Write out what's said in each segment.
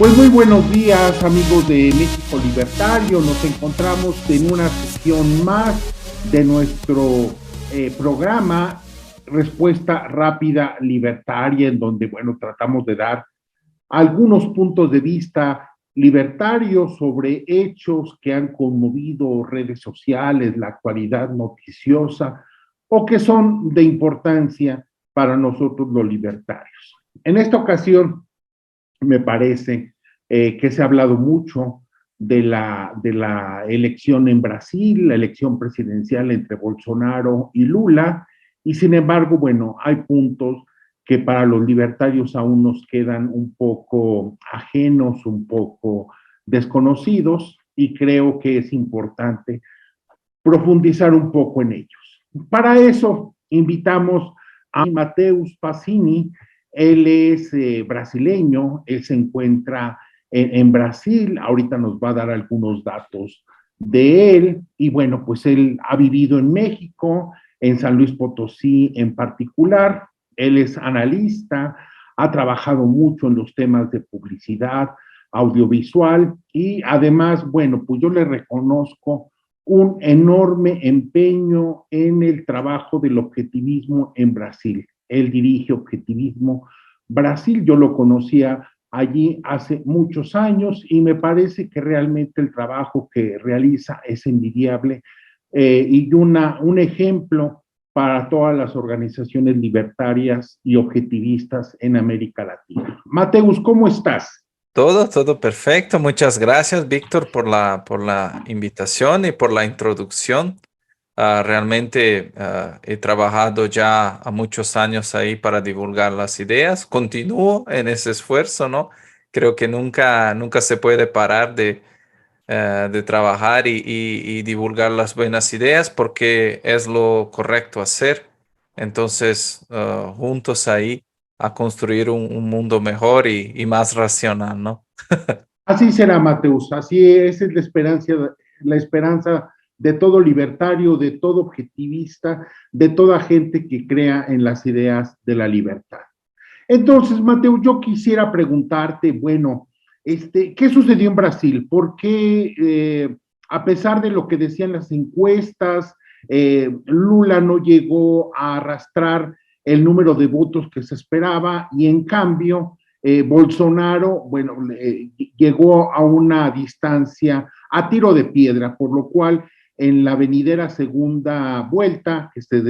Pues muy buenos días, amigos de México Libertario. Nos encontramos en una sesión más de nuestro programa Respuesta Rápida Libertaria, en donde, bueno, tratamos de dar algunos puntos de vista libertarios sobre hechos que han conmovido redes sociales, la actualidad noticiosa o que son de importancia para nosotros los libertarios. En esta ocasión, me parece que se ha hablado mucho de la elección en Brasil, la elección presidencial entre Bolsonaro y Lula, y sin embargo, bueno, hay puntos que para los libertarios aún nos quedan un poco ajenos, un poco desconocidos, y creo que es importante profundizar un poco en ellos. Para eso invitamos a Mateus Passini. Él es brasileño, él se encuentra en Brasil, ahorita nos va a dar algunos datos de él, y bueno, pues él ha vivido en México, en San Luis Potosí en particular. Él es analista, ha trabajado mucho en los temas de publicidad, audiovisual, y además, bueno, pues yo le reconozco un enorme empeño en el trabajo del objetivismo en Brasil. Él dirige Objetivismo Brasil, yo lo conocía allí hace muchos años y me parece que realmente el trabajo que realiza es envidiable y un ejemplo para todas las organizaciones libertarias y objetivistas en América Latina. Mateus, ¿cómo estás? Todo perfecto. Muchas gracias, Víctor, por la invitación y por la introducción. Realmente he trabajado ya a muchos años ahí para divulgar las ideas. Continúo en ese esfuerzo, ¿no? Creo que nunca se puede parar de trabajar y divulgar las buenas ideas porque es lo correcto hacer. Entonces, juntos ahí a construir un mundo mejor y más racional, ¿no? Así será, Mateus, así es la esperanza de todo libertario, de todo objetivista, de toda gente que crea en las ideas de la libertad. Entonces, Mateus, yo quisiera preguntarte, bueno, ¿qué sucedió en Brasil? ¿Por qué, a pesar de lo que decían las encuestas, Lula no llegó a arrastrar el número de votos que se esperaba y en cambio Bolsonaro, bueno, llegó a una distancia a tiro de piedra, por lo cual en la venidera segunda vuelta, que se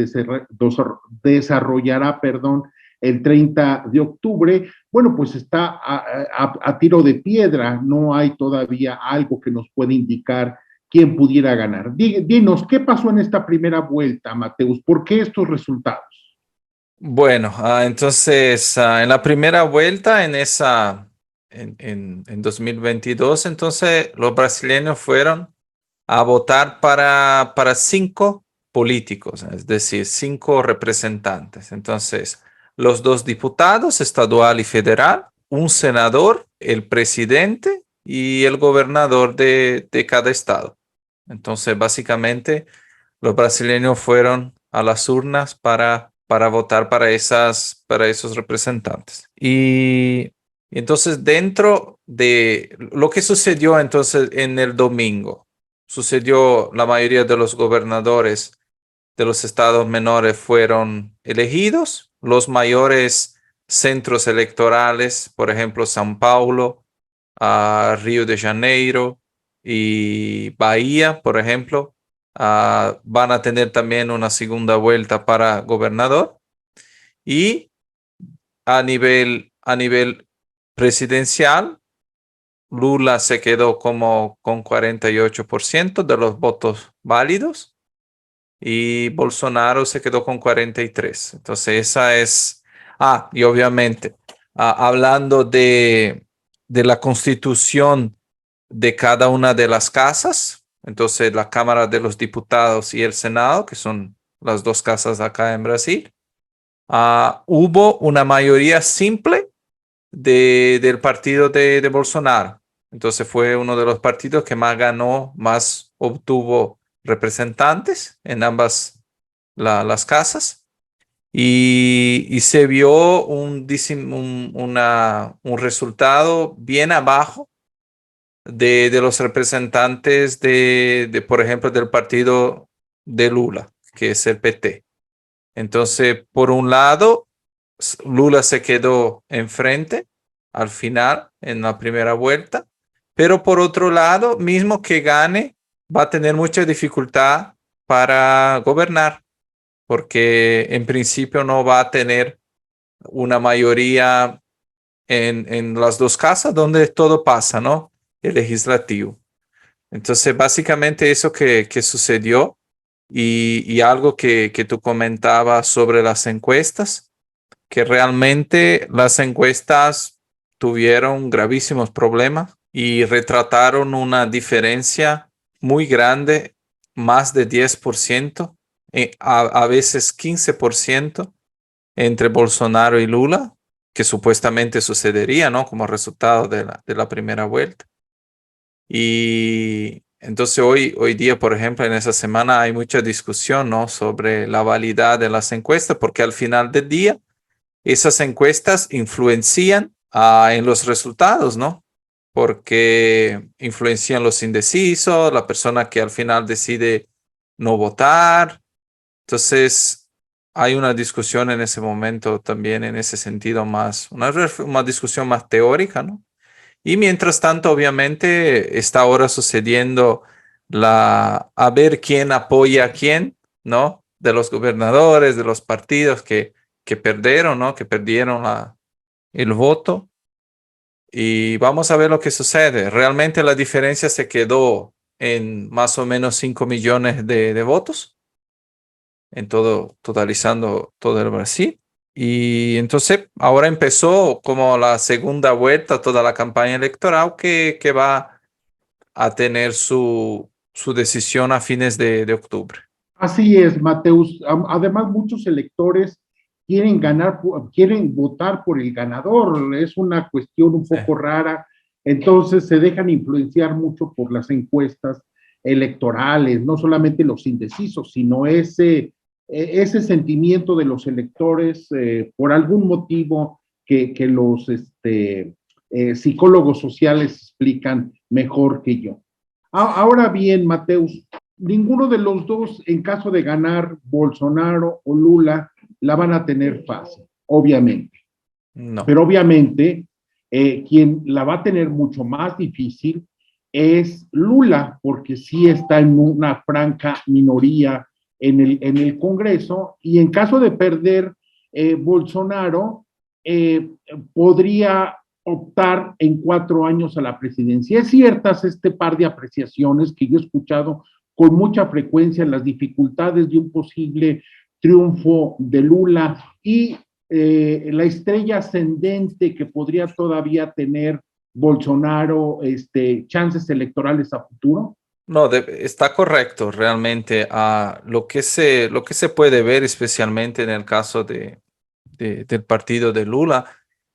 desarrollará, perdón, el 30 de octubre, bueno, pues está a tiro de piedra, no hay todavía algo que nos pueda indicar quién pudiera ganar. Dinos, ¿qué pasó en esta primera vuelta, Mateus? ¿Por qué estos resultados? Bueno, entonces en la primera vuelta en 2022, entonces los brasileños fueron a votar para cinco políticos, es decir, cinco representantes. Entonces, los dos diputados, estadual y federal, un senador, el presidente y el gobernador de cada estado. Entonces, básicamente, los brasileños fueron a las urnas para votar para esos representantes. Y entonces, dentro de lo que sucedió entonces en el domingo, sucedió la mayoría de los gobernadores de los estados menores fueron elegidos, los mayores centros electorales, por ejemplo, São Paulo, Río de Janeiro y Bahía, por ejemplo, van a tener también una segunda vuelta para gobernador. Y a nivel presidencial, Lula se quedó como con 48% de los votos válidos y Bolsonaro se quedó con 43%. Entonces esa es... y obviamente, hablando de la constitución de cada una de las casas, entonces la Cámara de los Diputados y el Senado, que son las dos casas acá en Brasil, hubo una mayoría simple del partido de Bolsonaro. Entonces fue uno de los partidos que más ganó, más obtuvo representantes en ambas las casas. y se vio un resultado bien abajo de los representantes por ejemplo, del partido de Lula, que es el PT. Entonces, por un lado, Lula se quedó enfrente al final, en la primera vuelta, pero por otro lado, mismo que gane, va a tener mucha dificultad para gobernar, porque en principio no va a tener una mayoría en las dos casas donde todo pasa, ¿no? El legislativo. Entonces, básicamente eso que sucedió y algo que tú comentabas sobre las encuestas, que realmente las encuestas tuvieron gravísimos problemas y retrataron una diferencia muy grande, más de 10%, a veces 15% entre Bolsonaro y Lula, que supuestamente sucedería, ¿no? Como resultado de la primera vuelta. Y entonces hoy día, por ejemplo, en esa semana hay mucha discusión, ¿no? Sobre la validad de las encuestas, porque al final del día esas encuestas influencian en los resultados, ¿no? Porque influencian los indecisos, la persona que al final decide no votar. Entonces, hay una discusión en ese momento también en ese sentido más, una discusión más teórica, ¿no? Y mientras tanto, obviamente, está ahora sucediendo a ver quién apoya a quién, ¿no? De los gobernadores, de los partidos que perdieron, ¿no? Que perdieron el voto. Y vamos a ver lo que sucede. Realmente la diferencia se quedó en más o menos 5 millones de votos, en todo, totalizando todo el Brasil. Y entonces ahora empezó como la segunda vuelta, toda la campaña electoral que va a tener su decisión a fines de octubre. Así es, Mateus. Además, muchos electores quieren ganar, quieren votar por el ganador. Es una cuestión un Sí. poco rara. Entonces se dejan influenciar mucho por las encuestas electorales, no solamente los indecisos, sino ese sentimiento de los electores por algún motivo que los psicólogos sociales explican mejor que yo. Ahora bien, Mateus, ninguno de los dos, en caso de ganar Bolsonaro o Lula, la van a tener fácil, obviamente. No. Pero obviamente, quien la va a tener mucho más difícil es Lula, porque sí está en una franca minoría en el Congreso, y en caso de perder Bolsonaro, podría optar en 4 años a la presidencia. Es ciertas este par de apreciaciones que yo he escuchado con mucha frecuencia, las dificultades de un posible triunfo de Lula y la estrella ascendente que podría todavía tener Bolsonaro, chances electorales a futuro. No, está correcto realmente. Lo que se puede ver, especialmente en el caso del partido de Lula,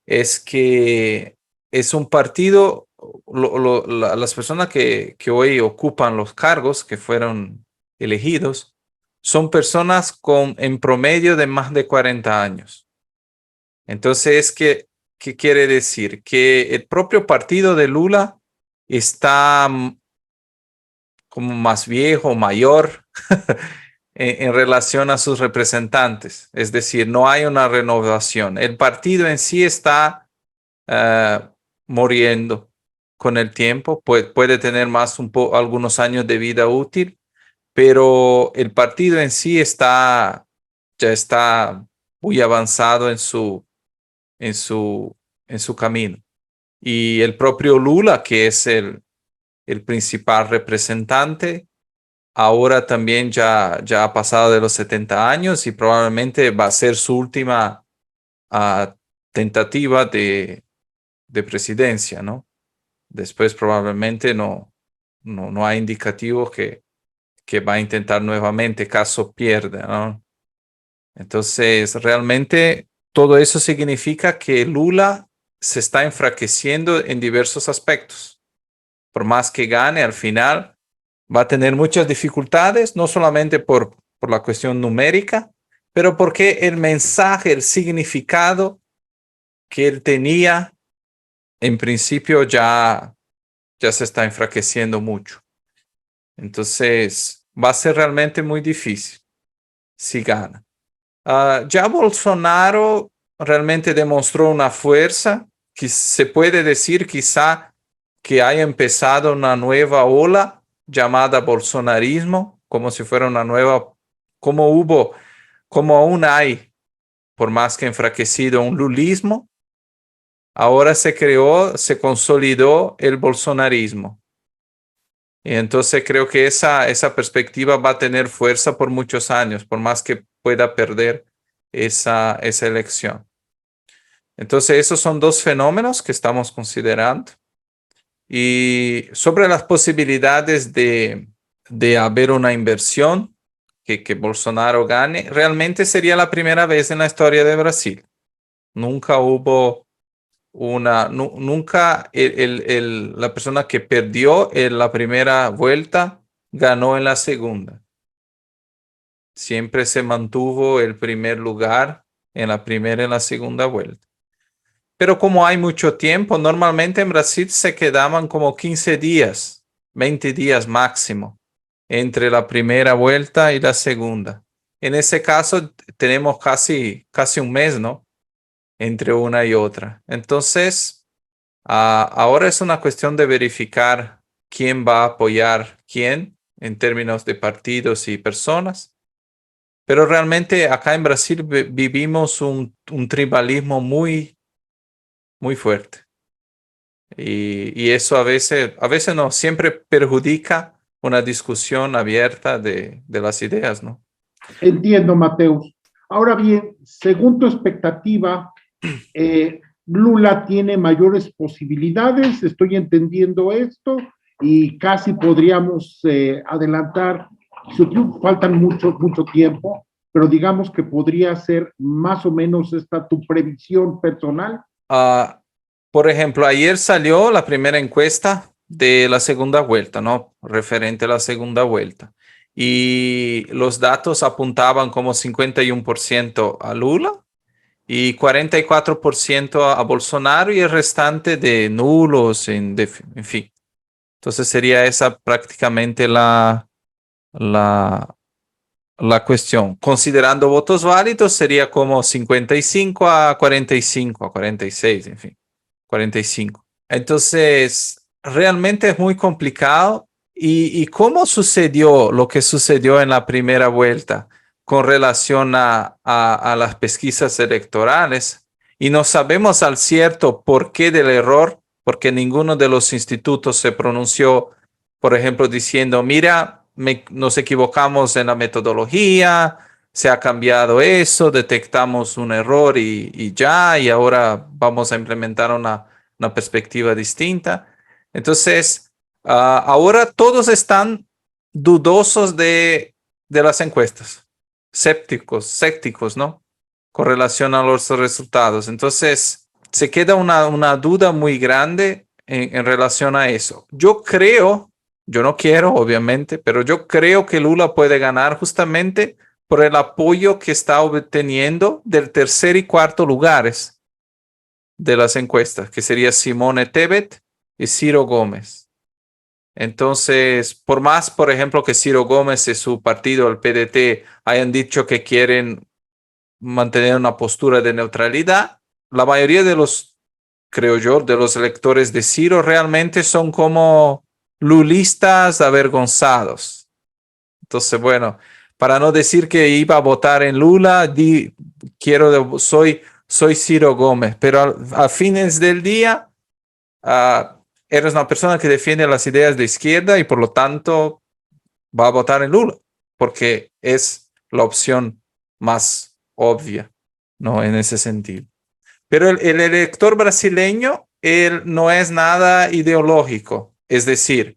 es que es un partido, las personas que hoy ocupan los cargos, que fueron elegidos, son personas con en promedio de más de 40 años. Entonces, ¿qué quiere decir? Que el propio partido de Lula está como más viejo, mayor en relación a sus representantes. Es decir, no hay una renovación. El partido en sí está muriendo con el tiempo. Puede tener más algunos años de vida útil, pero el partido en sí ya está muy avanzado en su, en su camino. Y el propio Lula, que es el principal representante, ahora también ya ha pasado de los 70 años y probablemente va a ser su última tentativa de presidencia, ¿no? Después probablemente no hay indicativos que va a intentar nuevamente caso pierda, ¿no? Entonces, realmente todo eso significa que Lula se está enfraqueciendo en diversos aspectos. Por más que gane, al final va a tener muchas dificultades, no solamente por la cuestión numérica, pero porque el mensaje, el significado que él tenía, en principio ya se está enfraqueciendo mucho. Entonces, va a ser realmente muy difícil si gana. Ya Bolsonaro realmente demostró una fuerza que se puede decir quizá que haya empezado una nueva ola llamada bolsonarismo, como si fuera una nueva, como aún hay, por más que enfraquecido, un lulismo. Ahora se creó, se consolidó el bolsonarismo. Y entonces creo que esa perspectiva va a tener fuerza por muchos años, por más que pueda perder esa elección. Entonces esos son dos fenómenos que estamos considerando. Y sobre las posibilidades de haber una inversión, que Bolsonaro gane, realmente sería la primera vez en la historia de Brasil. Nunca hubo nunca la persona que perdió en la primera vuelta ganó en la segunda. Siempre se mantuvo el primer lugar en la primera y en la segunda vuelta. Pero como hay mucho tiempo, normalmente en Brasil se quedaban como 15 días, 20 días máximo entre la primera vuelta y la segunda. En ese caso tenemos casi un mes, ¿no? Entre una y otra. Entonces, ahora es una cuestión de verificar quién va a apoyar quién en términos de partidos y personas. Pero realmente acá en Brasil vivimos un tribalismo muy, muy fuerte. Y eso a veces no, siempre perjudica una discusión abierta de las ideas, ¿no? Entiendo, Mateus. Ahora bien, según tu expectativa, Lula tiene mayores posibilidades, estoy entendiendo esto, y casi podríamos adelantar su triunfo. Faltan mucho tiempo, pero digamos que podría ser más o menos esta tu previsión personal. Uh, por ejemplo, ayer salió la primera encuesta de la segunda vuelta, ¿no? Referente a la segunda vuelta. Y los datos apuntaban como 51% a Lula y 44% a Bolsonaro y el restante de nulos, en fin. Entonces sería esa prácticamente la, la cuestión. Considerando votos válidos, sería como 55 a 45, a 46, en fin, 45. Entonces, realmente es muy complicado. ¿Y cómo sucedió lo que sucedió en la primera vuelta con relación a las pesquisas electorales? Y no sabemos al cierto por qué del error, porque ninguno de los institutos se pronunció, por ejemplo, diciendo, mira, nos equivocamos en la metodología, se ha cambiado eso, detectamos un error y ahora vamos a implementar una perspectiva distinta. Entonces, ahora todos están dudosos de las encuestas, escépticos, ¿no? Con relación a los resultados. Entonces, se queda una duda muy grande en relación a eso. Yo no quiero, obviamente, pero yo creo que Lula puede ganar justamente por el apoyo que está obteniendo del tercer y cuarto lugares de las encuestas, que sería Simone Tebet y Ciro Gómez. Entonces, por más, por ejemplo, que Ciro Gómez y su partido, el PDT, hayan dicho que quieren mantener una postura de neutralidad, la mayoría de los, creo yo, de los electores de Ciro realmente son como lulistas avergonzados. Entonces, bueno, para no decir que iba a votar en Lula, soy Ciro Gómez, pero a fines del día, eres una persona que defiende las ideas de izquierda y por lo tanto va a votar en Lula, porque es la opción más obvia, ¿no? En ese sentido. Pero el elector brasileño, él no es nada ideológico, es decir,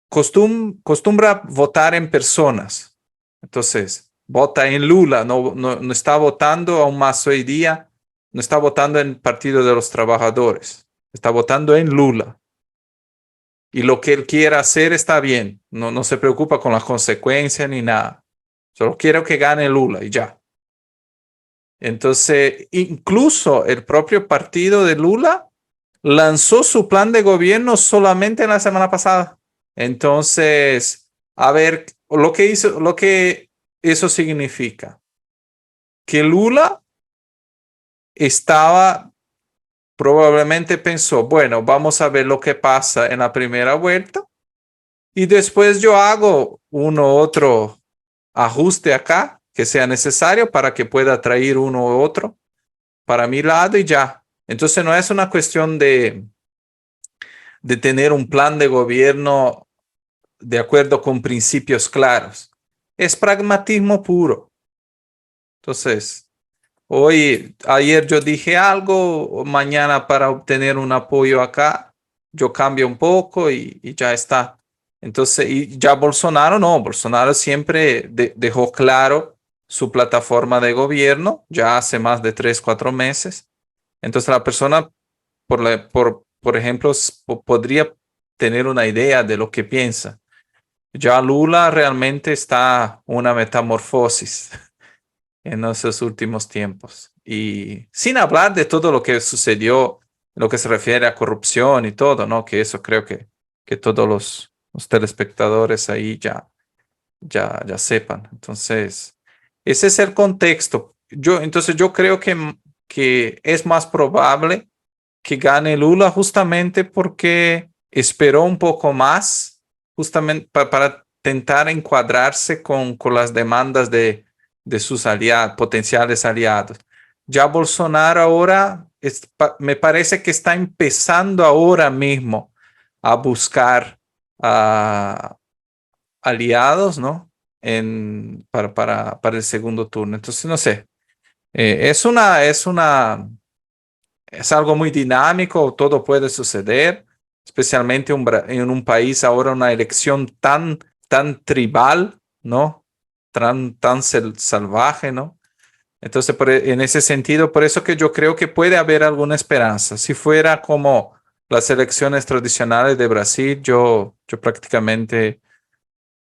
costumbra votar en personas. Entonces, vota en Lula, no está votando aún más hoy día, no está votando en el Partido de los Trabajadores, está votando en Lula. Y lo que él quiera hacer está bien, no se preocupa con las consecuencias ni nada. Solo quiero que gane Lula y ya. Entonces, incluso el propio partido de Lula lanzó su plan de gobierno solamente en la semana pasada. Entonces, a ver, lo que eso significa que Lula probablemente pensó, bueno, vamos a ver lo que pasa en la primera vuelta y después yo hago uno u otro ajuste acá que sea necesario para que pueda traer uno u otro para mi lado y ya. Entonces no es una cuestión de tener un plan de gobierno de acuerdo con principios claros. Es pragmatismo puro. Entonces, ayer yo dije algo, mañana para obtener un apoyo acá, yo cambio un poco y ya está. Entonces, y ya Bolsonaro no, Bolsonaro siempre dejó claro su plataforma de gobierno, ya hace más de 3, 4 meses. Entonces la persona, por ejemplo, podría tener una idea de lo que piensa. Ya Lula realmente está una metamorfosis en esos últimos tiempos. Y sin hablar de todo lo que sucedió, lo que se refiere a corrupción y todo, ¿no? Que eso creo que todos los telespectadores ahí ya sepan. Entonces, ese es el contexto. Entonces yo creo que es más probable que gane Lula justamente porque esperó un poco más, justamente para tentar encuadrarse con las demandas de sus potenciales aliados. Ya Bolsonaro ahora me parece que está empezando ahora mismo a buscar aliados, ¿no? Para el segundo turno. Entonces, no sé, es algo muy dinámico, todo puede suceder, especialmente en un país ahora, una elección tan tribal, ¿no? Tan salvaje, ¿no? Entonces, en ese sentido, por eso que yo creo que puede haber alguna esperanza. Si fuera como las elecciones tradicionales de Brasil, yo prácticamente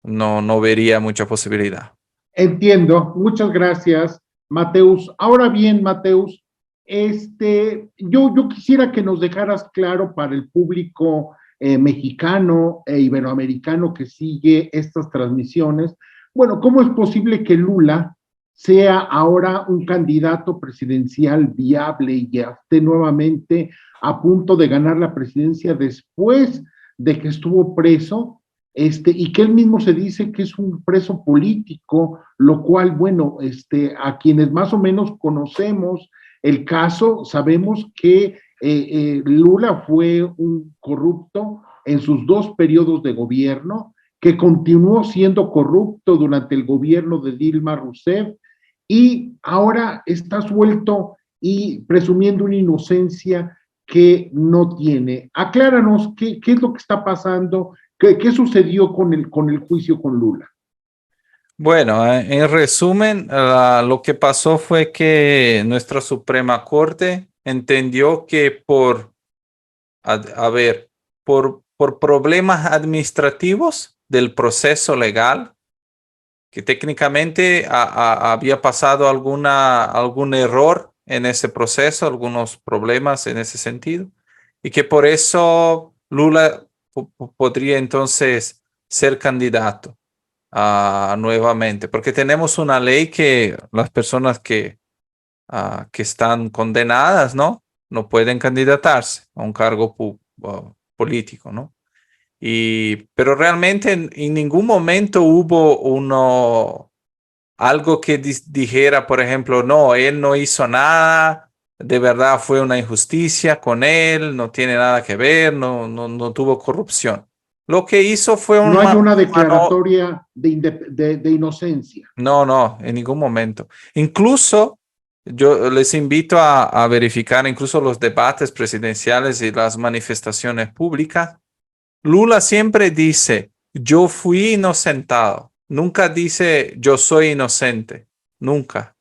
no vería mucha posibilidad. Entiendo, muchas gracias, Mateus. Ahora bien, Mateus, yo quisiera que nos dejaras claro para el público mexicano e iberoamericano que sigue estas transmisiones, bueno, ¿cómo es posible que Lula sea ahora un candidato presidencial viable y ya esté nuevamente a punto de ganar la presidencia después de que estuvo preso? Y que él mismo se dice que es un preso político, lo cual, bueno, a quienes más o menos conocemos el caso, sabemos que Lula fue un corrupto en sus 2 periodos de gobierno, que continuó siendo corrupto durante el gobierno de Dilma Rousseff y ahora está suelto y presumiendo una inocencia que no tiene. Acláranos qué es lo que está pasando. ¿Qué sucedió con el juicio con Lula? Bueno, en resumen, lo que pasó fue que nuestra Suprema Corte entendió que por problemas administrativos del proceso legal, que técnicamente había pasado algún error en ese proceso, algunos problemas en ese sentido, y que por eso Lula podría entonces ser candidato nuevamente, porque tenemos una ley que las personas que están condenadas, ¿no? No pueden candidatarse a un cargo político, ¿no? Pero realmente en ningún momento hubo algo que dijera, por ejemplo, no, él no hizo nada, de verdad fue una injusticia con él, no tiene nada que ver, no tuvo corrupción. Lo que hizo fue no hay una declaratoria de inocencia. No, en ningún momento. Incluso yo les invito a verificar incluso los debates presidenciales y las manifestaciones públicas. Lula siempre dice, yo fui inocentado. Nunca dice, yo soy inocente. Nunca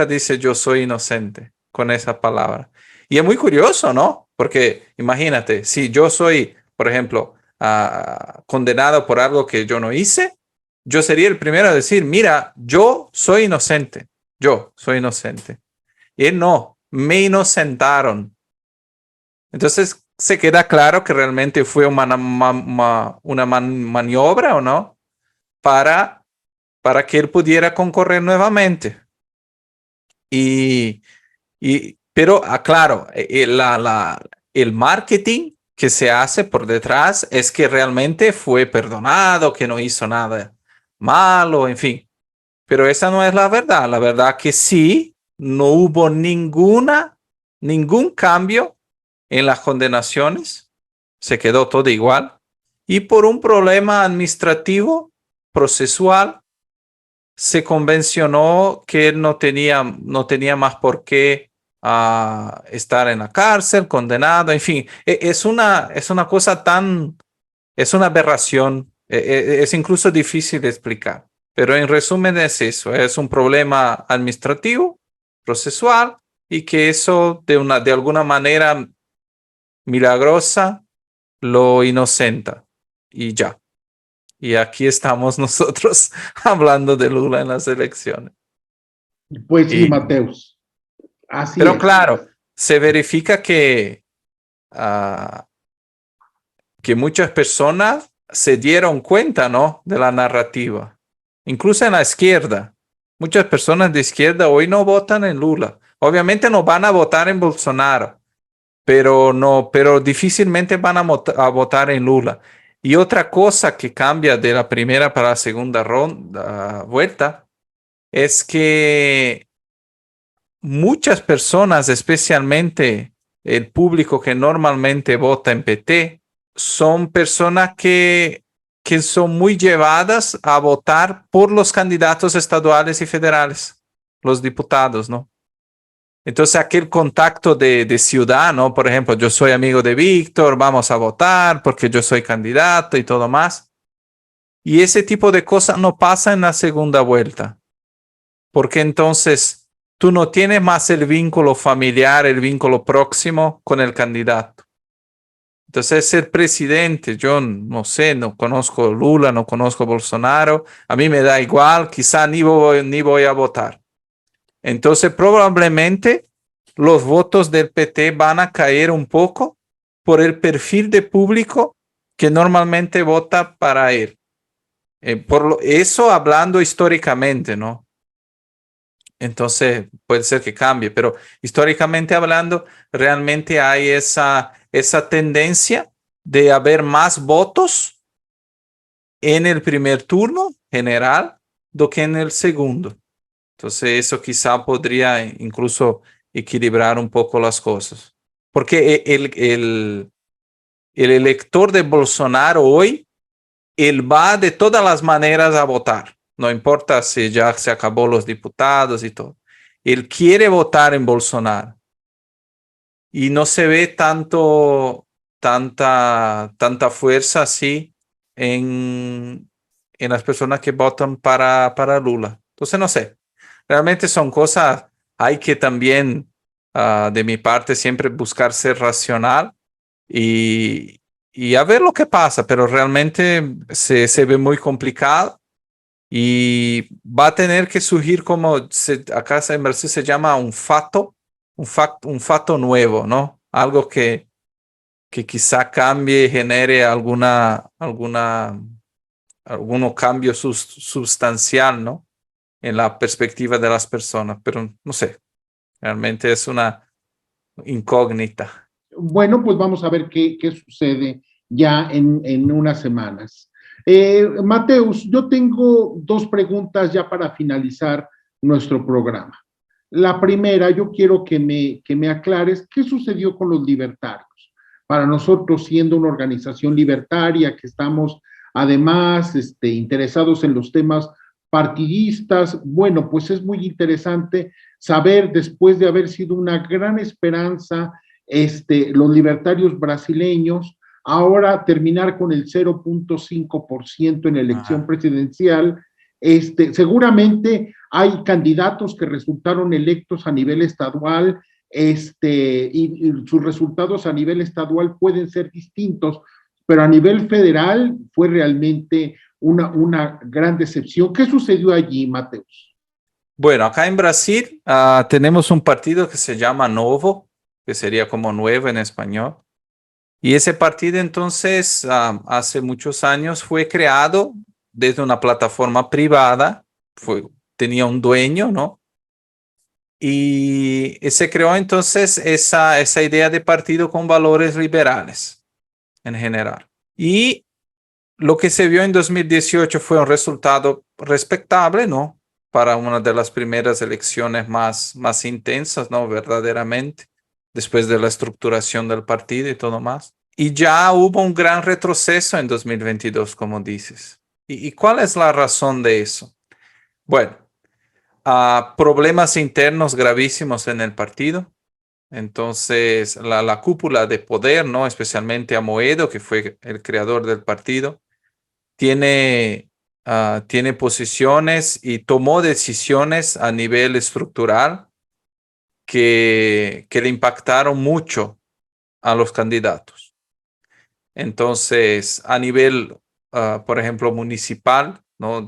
dice, yo soy inocente con esa palabra. Y es muy curioso, ¿no? Porque imagínate, si yo soy, por ejemplo, condenado por algo que yo no hice, yo sería el primero a decir, mira, yo soy inocente. Yo soy inocente. Y no, me inocentaron. Entonces se queda claro que realmente fue una maniobra, ¿o no? Para que él pudiera concorrer nuevamente. Pero, claro, el marketing que se hace por detrás es que realmente fue perdonado, que no hizo nada malo, en fin. Pero esa no es la verdad. La verdad que sí, no hubo ningún cambio en las condenaciones. Se quedó todo igual. Y por un problema administrativo, procesual, se convencionó que él no tenía más por qué estar en la cárcel, condenado, en fin. Es una cosa es una aberración, es incluso difícil de explicar. Pero en resumen es eso, es un problema administrativo, procesual, y que eso de alguna manera milagrosa lo inocenta y ya. Y aquí estamos nosotros hablando de Lula en las elecciones. Pues sí, Mateus, así Pero es. claro, se verifica que muchas personas se dieron cuenta, ¿no?, de la narrativa. Incluso en la izquierda. Muchas personas de izquierda hoy no votan en Lula. Obviamente no van a votar en Bolsonaro, pero difícilmente van a votar en Lula. Y otra cosa que cambia de la primera para la segunda vuelta es que muchas personas, especialmente el público que normalmente vota en PT, son personas que son muy llevadas a votar por los candidatos estaduales y federales, los diputados, ¿no? Entonces aquel contacto de ciudad, ¿no? Por ejemplo, yo soy amigo de Víctor, vamos a votar porque yo soy candidato y todo más. Y ese tipo de cosas no pasa en la segunda vuelta, porque entonces tú no tienes más el vínculo familiar, el vínculo próximo con el candidato. Entonces el presidente, yo no sé, no conozco Lula, no conozco Bolsonaro, a mí me da igual, quizá ni voy a votar. Entonces probablemente los votos del PT van a caer un poco por el perfil de público que normalmente vota para él. Eso hablando históricamente, ¿no? Entonces puede ser que cambie, pero históricamente hablando, realmente hay esa tendencia de haber más votos en el primer turno general do que en el segundo. Entonces eso quizá podría incluso equilibrar un poco las cosas. Porque el elector de Bolsonaro hoy, él va de todas las maneras a votar. No importa si ya se acabó los diputados y todo. Él quiere votar en Bolsonaro. Y no se ve tanta fuerza así en las personas que votan para Lula. Entonces, no sé. Realmente son cosas, hay que también, de mi parte, siempre buscar ser racional y a ver lo que pasa, pero realmente se ve muy complicado y va a tener que surgir acá en Brasil se llama un fato nuevo, ¿no? Algo que quizá cambie, genere alguno cambio sustancial, ¿no?, en la perspectiva de las personas, pero no sé, realmente es una incógnita. Bueno, pues vamos a ver qué sucede ya en unas semanas. Mateus, yo tengo dos preguntas ya para finalizar nuestro programa. La primera, yo quiero que me aclares qué sucedió con los libertarios. Para nosotros, siendo una organización libertaria, que estamos además interesados en los temas partidistas, bueno, pues es muy interesante saber, después de haber sido una gran esperanza, los libertarios brasileños, ahora terminar con el 0.5% en elección presidencial. Seguramente hay candidatos que resultaron electos a nivel estadual, y sus resultados a nivel estadual pueden ser distintos, pero a nivel federal fue realmente una gran decepción. ¿Qué sucedió allí, Mateus? Bueno, acá en Brasil tenemos un partido que se llama Novo, que sería como nuevo en español. Y ese partido entonces hace muchos años fue creado desde una plataforma privada, tenía un dueño, ¿no? Y se creó entonces esa idea de partido con valores liberales en general. Y lo que se vio en 2018 fue un resultado respetable, ¿no? Para una de las primeras elecciones más intensas, ¿no? Verdaderamente, después de la estructuración del partido y todo más. Y ya hubo un gran retroceso en 2022, como dices. ¿Y cuál es la razón de eso? Bueno, problemas internos gravísimos en el partido. Entonces, la cúpula de poder, ¿no? Especialmente Amoedo, que fue el creador del partido, tiene posiciones y tomó decisiones a nivel estructural que le impactaron mucho a los candidatos. Entonces, a nivel, por ejemplo, municipal, ¿no?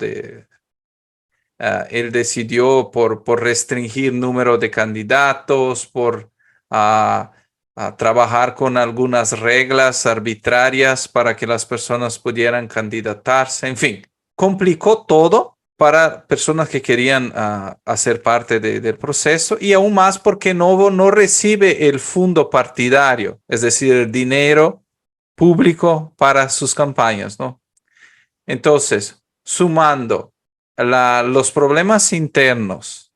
Él decidió por restringir número de candidatos, por trabajar con algunas reglas arbitrarias para que las personas pudieran candidatarse. En fin, complicó todo para personas que querían hacer parte del proceso y aún más porque Novo no recibe el fondo partidario, es decir, el dinero público para sus campañas, ¿no? Entonces, sumando los problemas internos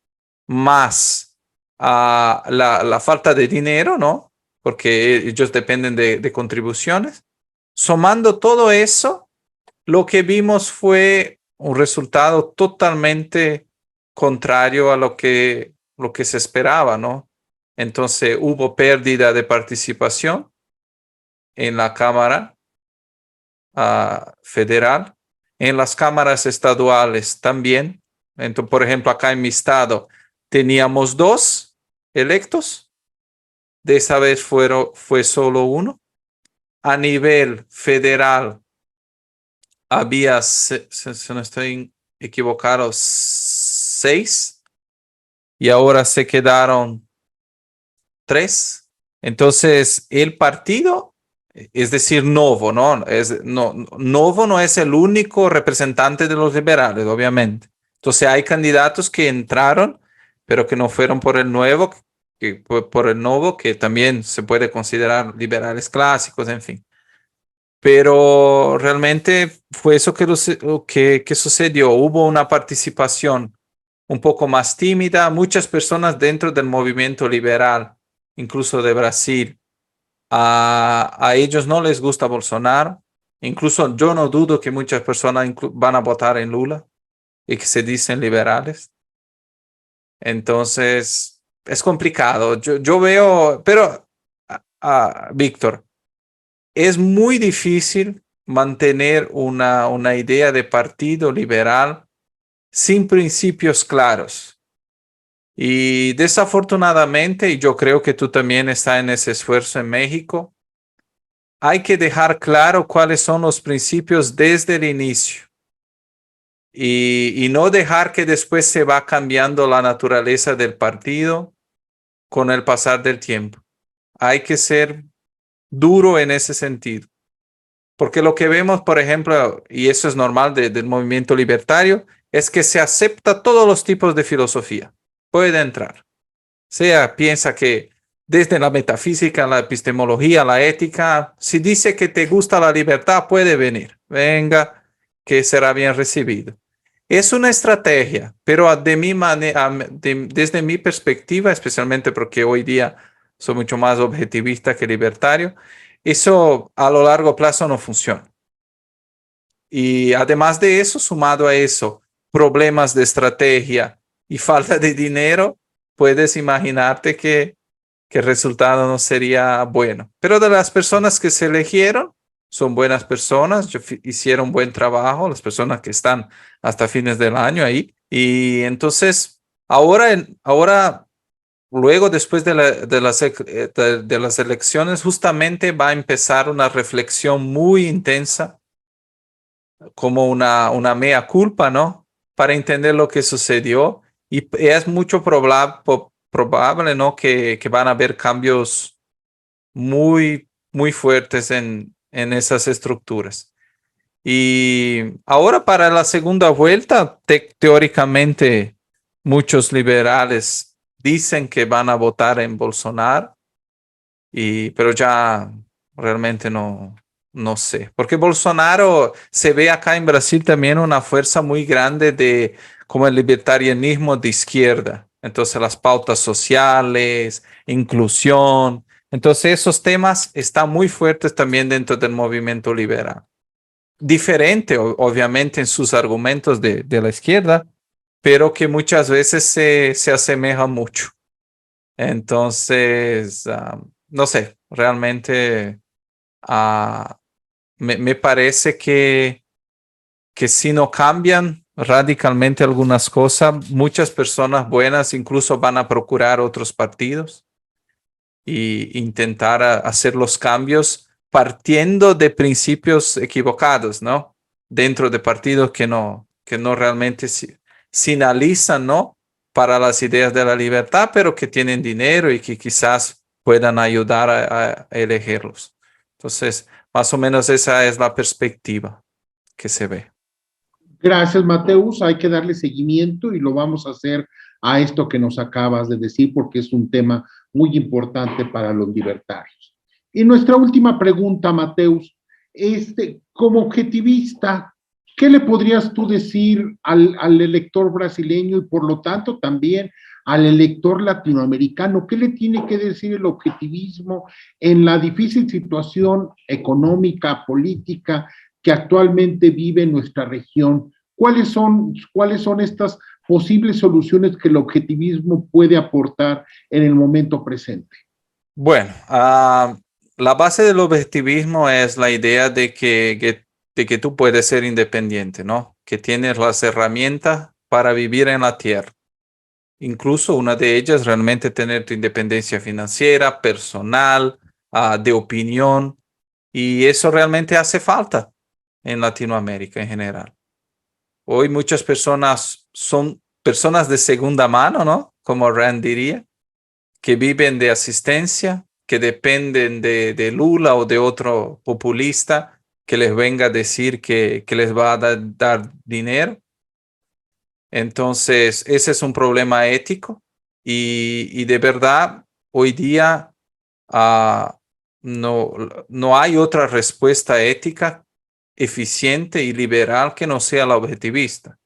más la falta de dinero, ¿no? Porque ellos dependen de contribuciones. Sumando todo eso, lo que vimos fue un resultado totalmente contrario a lo que se esperaba, ¿no? Entonces hubo pérdida de participación en la Cámara federal, en las cámaras estaduales también. Entonces, por ejemplo, acá en mi estado teníamos 2 electos, de esa vez fue solo uno. A nivel federal había, si no estoy equivocado, 6 y ahora se quedaron 3. Entonces, el partido, es decir, Novo, ¿no? Novo no es el único representante de los liberales, obviamente. Entonces, hay candidatos que entraron, pero que no fueron por el nuevo, por el Novo, que también se puede considerar liberales clásicos, en fin. Pero realmente fue eso que sucedió. Hubo una participación un poco más tímida. Muchas personas dentro del movimiento liberal, incluso de Brasil, a ellos no les gusta Bolsonaro. Incluso yo no dudo que muchas personas van a votar en Lula y que se dicen liberales. Entonces, es complicado. Yo veo, pero, Víctor, es muy difícil mantener una idea de partido liberal sin principios claros. Y desafortunadamente, y yo creo que tú también estás en ese esfuerzo en México, hay que dejar claro cuáles son los principios desde el inicio y no dejar que después se va cambiando la naturaleza del partido con el pasar del tiempo. Hay que ser duro en ese sentido. Porque lo que vemos, por ejemplo, y eso es normal del movimiento libertario, es que se acepta todos los tipos de filosofía. Puede entrar. Piensa que desde la metafísica, la epistemología, la ética, si dice que te gusta la libertad, puede venir. Venga, que será bien recibido. Es una estrategia, pero desde mi perspectiva, especialmente porque hoy día soy mucho más objetivista que libertario, eso a lo largo plazo no funciona. Y además de eso, sumado a eso, problemas de estrategia y falta de dinero, puedes imaginarte que el resultado no sería bueno. Pero de las personas que se eligieron, son buenas personas, hicieron buen trabajo, las personas que están hasta fines del año ahí. Y entonces, ahora luego, después de las elecciones, justamente va a empezar una reflexión muy intensa, como una mea culpa, ¿no? Para entender lo que sucedió y es mucho probable, ¿no? Que van a haber cambios muy fuertes en esas estructuras. Y ahora para la segunda vuelta, teóricamente, muchos liberales dicen que van a votar en Bolsonaro, pero ya realmente no sé. Porque Bolsonaro se ve acá en Brasil también una fuerza muy grande de como el libertarianismo de izquierda. Entonces las pautas sociales, inclusión. Entonces esos temas están muy fuertes también dentro del movimiento liberal. Diferente, obviamente, en sus argumentos de la izquierda, pero que muchas veces se asemeja mucho. Entonces, no sé, realmente me parece que si no cambian radicalmente algunas cosas, muchas personas buenas incluso van a procurar otros partidos y intentar hacer los cambios partiendo de principios equivocados, ¿no? Dentro de partidos que no realmente sinalizan, ¿no? Para las ideas de la libertad, pero que tienen dinero y que quizás puedan ayudar a elegirlos. Entonces, más o menos esa es la perspectiva que se ve. Gracias, Mateus. Hay que darle seguimiento y lo vamos a hacer a esto que nos acabas de decir porque es un tema muy importante para los libertarios. Y nuestra última pregunta, Mateus, como objetivista, ¿qué le podrías tú decir al elector brasileño y por lo tanto también al elector latinoamericano? ¿Qué le tiene que decir el objetivismo en la difícil situación económica, política que actualmente vive nuestra región? ¿Cuáles son estas posibles soluciones que el objetivismo puede aportar en el momento presente? Bueno, la base del objetivismo es la idea de que tú puedes ser independiente, ¿no? Que tienes las herramientas para vivir en la tierra. Incluso una de ellas realmente tener tu independencia financiera, personal, de opinión. Y eso realmente hace falta en Latinoamérica en general. Hoy muchas personas son personas de segunda mano, ¿no? Como Rand diría, que viven de asistencia, que dependen de Lula o de otro populista que les venga a decir que les va a dar dinero. Entonces, ese es un problema ético y de verdad, hoy día ah, no, no hay otra respuesta ética eficiente y liberal que no sea la objetivista.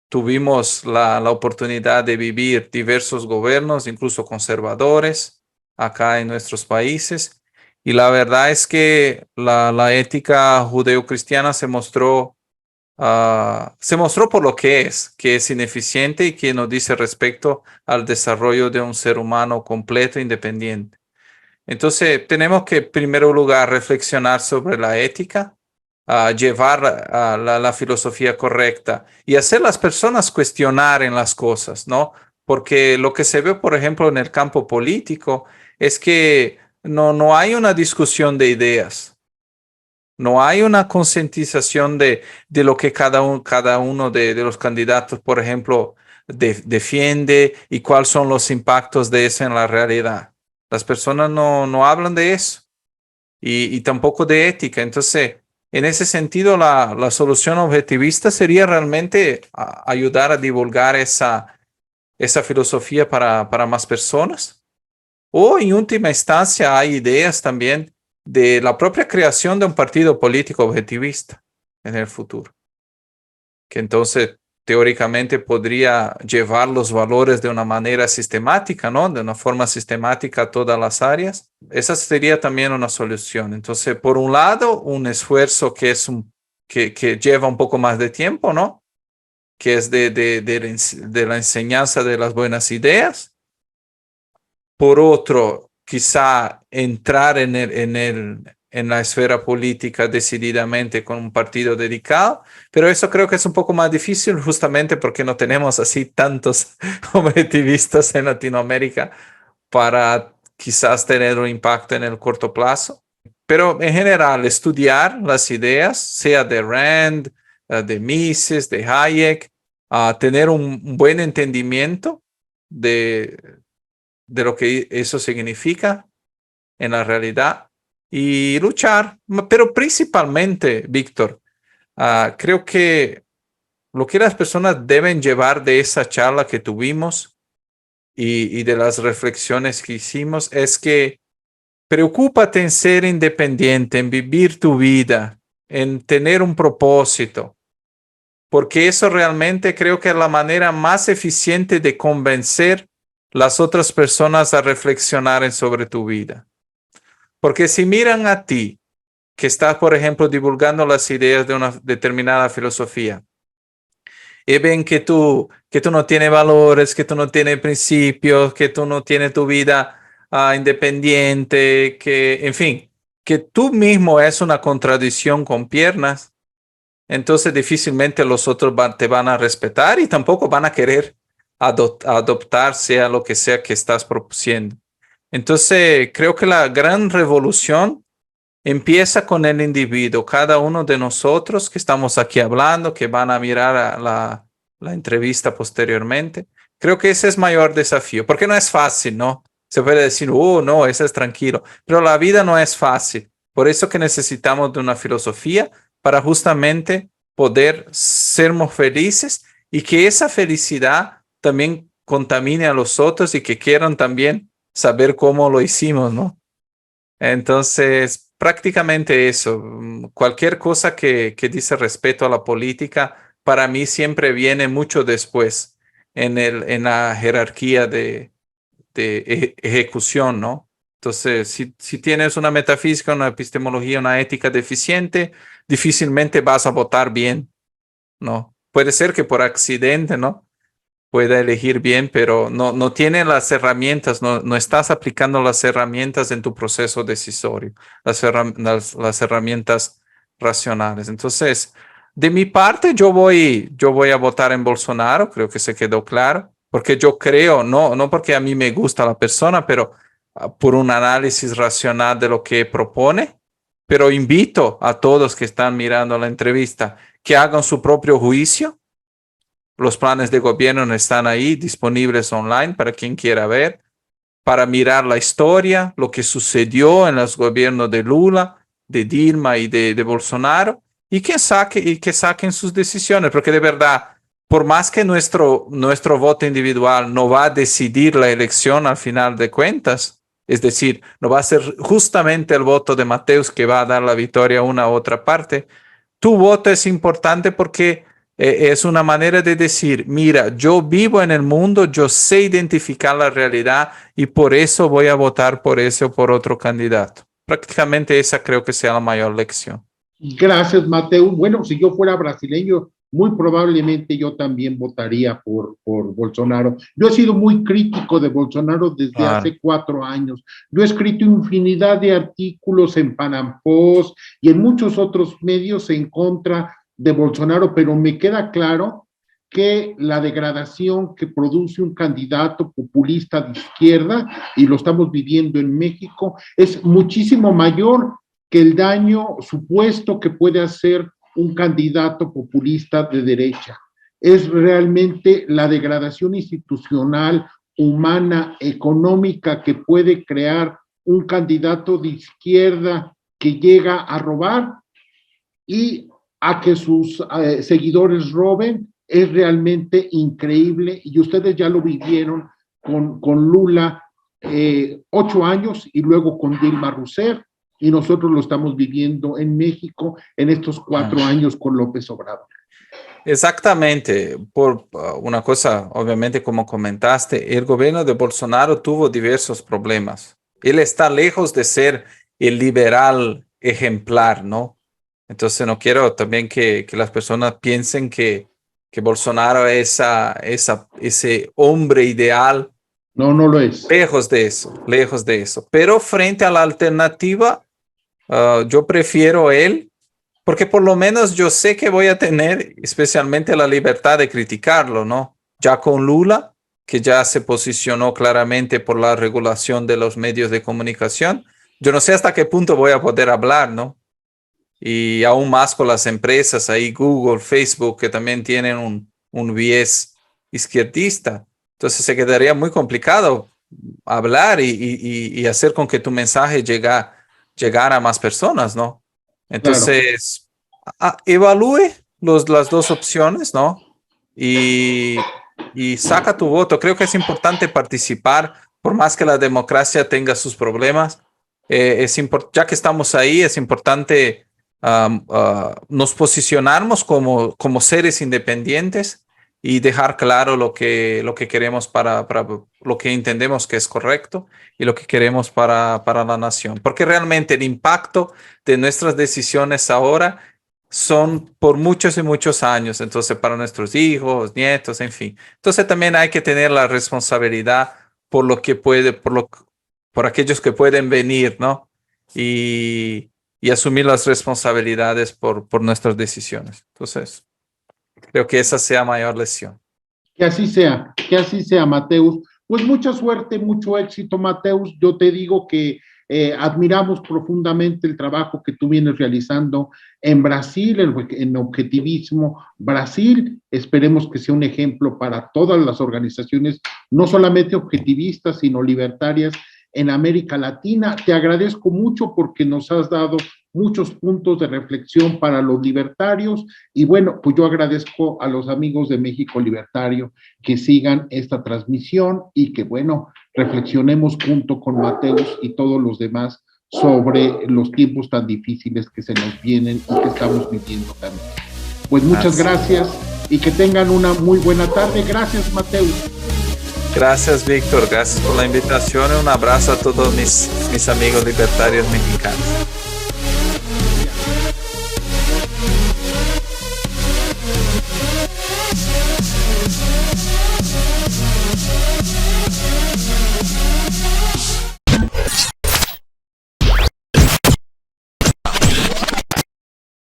Tuvimos la oportunidad de vivir diversos gobiernos, incluso conservadores, acá en nuestros países. Y la verdad es que la ética judeocristiana se mostró por lo que es ineficiente y que no dice respecto al desarrollo de un ser humano completo e independiente. Entonces, tenemos que, en primer lugar, reflexionar sobre la ética, llevar la filosofía correcta y hacer las personas cuestionar en las cosas, ¿no? Porque lo que se ve, por ejemplo, en el campo político es que no hay una discusión de ideas, no hay una concientización de lo que cada uno de los candidatos, por ejemplo, defiende y cuáles son los impactos de eso en la realidad. Las personas no hablan de eso y tampoco de ética. Entonces, en ese sentido, la solución objetivista sería realmente ayudar a divulgar esa filosofía para más personas. O en última instancia, hay ideas también de la propia creación de un partido político objetivista en el futuro, que entonces teóricamente podría llevar los valores de una manera sistemática, ¿no? De una forma sistemática a todas las áreas. Esa sería también una solución. Entonces, por un lado, un esfuerzo que lleva un poco más de tiempo, ¿no? Que es de la enseñanza de las buenas ideas. Por otro, quizá entrar en la esfera política decididamente con un partido dedicado, pero eso creo que es un poco más difícil justamente porque no tenemos así tantos objetivistas en Latinoamérica para quizás tener un impacto en el corto plazo. Pero en general, estudiar las ideas, sea de Rand, de Mises, de Hayek, tener un buen entendimiento de lo que eso significa en la realidad y luchar. Pero principalmente, Víctor, creo que lo que las personas deben llevar de esa charla que tuvimos y de las reflexiones que hicimos es que preocúpate en ser independiente, en vivir tu vida, en tener un propósito, porque eso realmente creo que es la manera más eficiente de convencer las otras personas a reflexionar sobre tu vida. Porque si miran a ti, que estás, por ejemplo, divulgando las ideas de una determinada filosofía, y ven que tú no tienes valores, que tú no tienes principios, que tú no tienes tu vida independiente, que, en fin, que tú mismo es una contradicción con piernas, entonces difícilmente los otros te van a respetar y tampoco van a querer adoptar sea lo que sea que estás propusiendo. Entonces, creo que la gran revolución empieza con el individuo, cada uno de nosotros que estamos aquí hablando, que van a mirar a la entrevista posteriormente. Creo que ese es mayor desafío, porque no es fácil, ¿no? Se puede decir, oh, no, ese es tranquilo, pero la vida no es fácil. Por eso que necesitamos de una filosofía para justamente poder sermos felices y que esa felicidad también contamine a los otros y que quieran también saber cómo lo hicimos, ¿no? Entonces, prácticamente eso. Cualquier cosa que dice respeto a la política, para mí siempre viene mucho después en la jerarquía de ejecución, ¿no? Entonces, si tienes una metafísica, una epistemología, una ética deficiente, difícilmente vas a votar bien, ¿no? Puede ser que por accidente, ¿no? Pueda elegir bien, pero no tiene las herramientas, no estás aplicando las herramientas en tu proceso decisorio, las herramientas racionales. Entonces, de mi parte, yo voy a votar en Bolsonaro, creo que se quedó claro, porque yo creo, no porque a mí me gusta la persona, pero por un análisis racional de lo que propone, pero invito a todos que están mirando la entrevista que hagan su propio juicio. Los planes de gobierno están ahí disponibles online para quien quiera ver, para mirar la historia, lo que sucedió en los gobiernos de Lula, de Dilma y de Bolsonaro, y que saquen sus decisiones, porque de verdad, por más que nuestro voto individual no va a decidir la elección al final de cuentas, es decir, no va a ser justamente el voto de Mateus que va a dar la victoria a una u otra parte, tu voto es importante porque es una manera de decir, mira, yo vivo en el mundo, yo sé identificar la realidad y por eso voy a votar por ese o por otro candidato. Prácticamente esa creo que sea la mayor lección. Gracias, Mateo. Bueno, si yo fuera brasileño, muy probablemente yo también votaría por Bolsonaro. Yo he sido muy crítico de Bolsonaro desde hace 4 años. Yo he escrito infinidad de artículos en Panam Post y en muchos otros medios en contra de Bolsonaro, pero me queda claro que la degradación que produce un candidato populista de izquierda, y lo estamos viviendo en México, es muchísimo mayor que el daño supuesto que puede hacer un candidato populista de derecha. Es realmente la degradación institucional, humana, económica que puede crear un candidato de izquierda que llega a robar y a que sus seguidores roben. Es realmente increíble y ustedes ya lo vivieron con Lula 8 años y luego con Dilma Rousseff, y nosotros lo estamos viviendo en México en estos 4 años con López Obrador. Exactamente, por una cosa, obviamente, como comentaste, el gobierno de Bolsonaro tuvo diversos problemas. Él está lejos de ser el liberal ejemplar, ¿no? Entonces no quiero también que las personas piensen que Bolsonaro es ese hombre ideal. No, no lo es. Lejos de eso, lejos de eso. Pero frente a la alternativa, yo prefiero él, porque por lo menos yo sé que voy a tener especialmente la libertad de criticarlo, ¿no? Ya con Lula, que ya se posicionó claramente por la regulación de los medios de comunicación, yo no sé hasta qué punto voy a poder hablar, ¿no? Y aún más con las empresas ahí, Google, Facebook, que también tienen un bies izquierdista. Entonces se quedaría muy complicado hablar y hacer con que tu mensaje llegara a más personas, ¿no? Entonces, evalúe las dos opciones, ¿no? Y saca tu voto. Creo que es importante participar, por más que la democracia tenga sus problemas. Ya que estamos ahí, es importante nos posicionarnos como seres independientes y dejar claro lo que queremos para lo que entendemos que es correcto y lo que queremos para la nación. Porque realmente el impacto de nuestras decisiones ahora son por muchos y muchos años, entonces para nuestros hijos, nietos, en fin. Entonces también hay que tener la responsabilidad por lo que puede, por aquellos que pueden venir, ¿no? Y asumir las responsabilidades por nuestras decisiones. Entonces, creo que esa sea mayor lección. Que así sea, Mateus. Pues mucha suerte, mucho éxito, Mateus. Yo te digo que admiramos profundamente el trabajo que tú vienes realizando en Brasil, en Objetivismo Brasil. Esperemos que sea un ejemplo para todas las organizaciones, no solamente objetivistas, sino libertarias en América Latina. Te agradezco mucho porque nos has dado muchos puntos de reflexión para los libertarios y bueno, pues yo agradezco a los amigos de México Libertario que sigan esta transmisión y que bueno, reflexionemos junto con Mateus y todos los demás sobre los tiempos tan difíciles que se nos vienen y que estamos viviendo también. Pues muchas gracias y que tengan una muy buena tarde. Gracias, Mateus. Gracias, Víctor. Gracias por la invitación y un abrazo a todos mis amigos libertarios mexicanos.